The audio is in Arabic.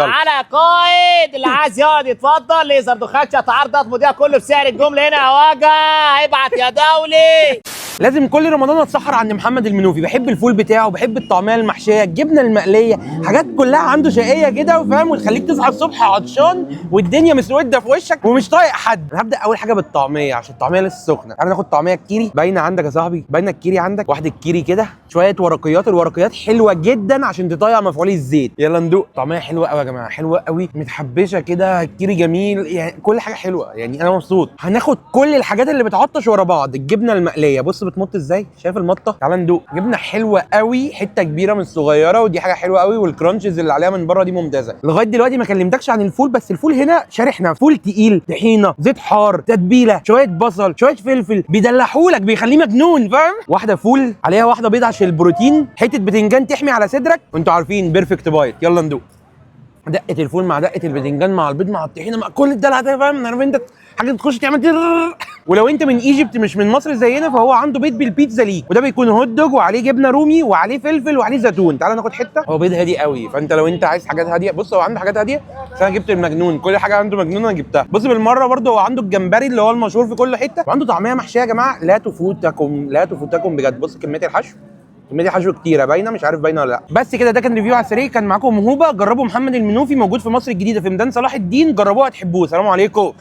على قائد اللي عايز يقعد يتفضل. ليزر دخان اتعرضت مذيع كله بسعر الجمله هنا يا وجع. ابعت يا دولي. لازم كل رمضان اتسحر عند محمد المنوفي. بحب الفول بتاعه، بحب الطعميه المحشيه، الجبنه المقليه، حاجات كلها عنده شقيه كده وفاهم، وتخليك تصحى الصبح عطشان والدنيا مسوده في وشك ومش طايق حد. انا هبدا اول حاجه بالطعميه عشان الطعميه لسه سخنه. تعالى ناخد طعميه الكيري. باينه عندك يا صاحبي؟ باينه الكيري عندك؟ واحده الكيري كده، شويه ورقيات. الورقيات حلوه جدا عشان تطيع مفعول الزيت. يلا ندوق. طعميه حلوه قوي يا جماعه، حلوه قوي، متحبشه كده. الكيري جميل، يعني كل حاجه حلوه، يعني انا مبسوط. هناخد كل الحاجات اللي بتعطش ورا بعض. الجبنه المقليه بص بتمط ازاي، شايف المطه؟ تعالى ندوق. جبنه حلوه قوي، حته كبيره من الصغيره، ودي حاجه حلوه قوي. والكرانشز اللي عليها من بره دي ممتازه. لغايه دلوقتي ما كلمتكش عن الفول، بس الفول هنا شارح نفسه. فول تقيل، طحينه، زيت حار، تتبيله، شويه بصل، شويه فلفل، بيدلحولك، بيخليه مجنون، فاهم؟ واحده فول عليها واحده بيض عشان البروتين، حته بتنجان تحمي على صدرك، وانتوا عارفين بيرفكت بايت. يلا ندوق. دقه الفول مع دقه البتنجان مع البيض مع الطحينه مع كل الدلع ده، فاهم؟ عارف انت حاجه تخش تعمل ولو انت من ايجيبت مش من مصر زينا، فهو عنده بيض بالبيتزا ليك، وده بيكون هوت دوج وعليه جبنه رومي وعليه فلفل وعليه زيتون. تعالى ناخد حته. هو بيض هادي قوي، فانت لو انت عايز حاجات هاديه، بص هو عنده حاجات هاديه، بس انا جبت المجنون. كل حاجه عنده مجنون انا جبتها. بص بالمره برده هو عنده الجمبري اللي هو المشهور في كل حته، وعنده طعميه محشيه يا جماعه لا تفوتكم، لا تفوتكم بجد. بص كميه الحشو، كميه حشو كتيره، باينه مش عارف باينه ولا لا. بس كده ده كان ريفيو على السريع. كان معاكم هوبا. جربوا محمد المنوفي، موجود في مصر الجديده في ميدان صلاح الدين. جربوه هتحبوه. سلام عليكم.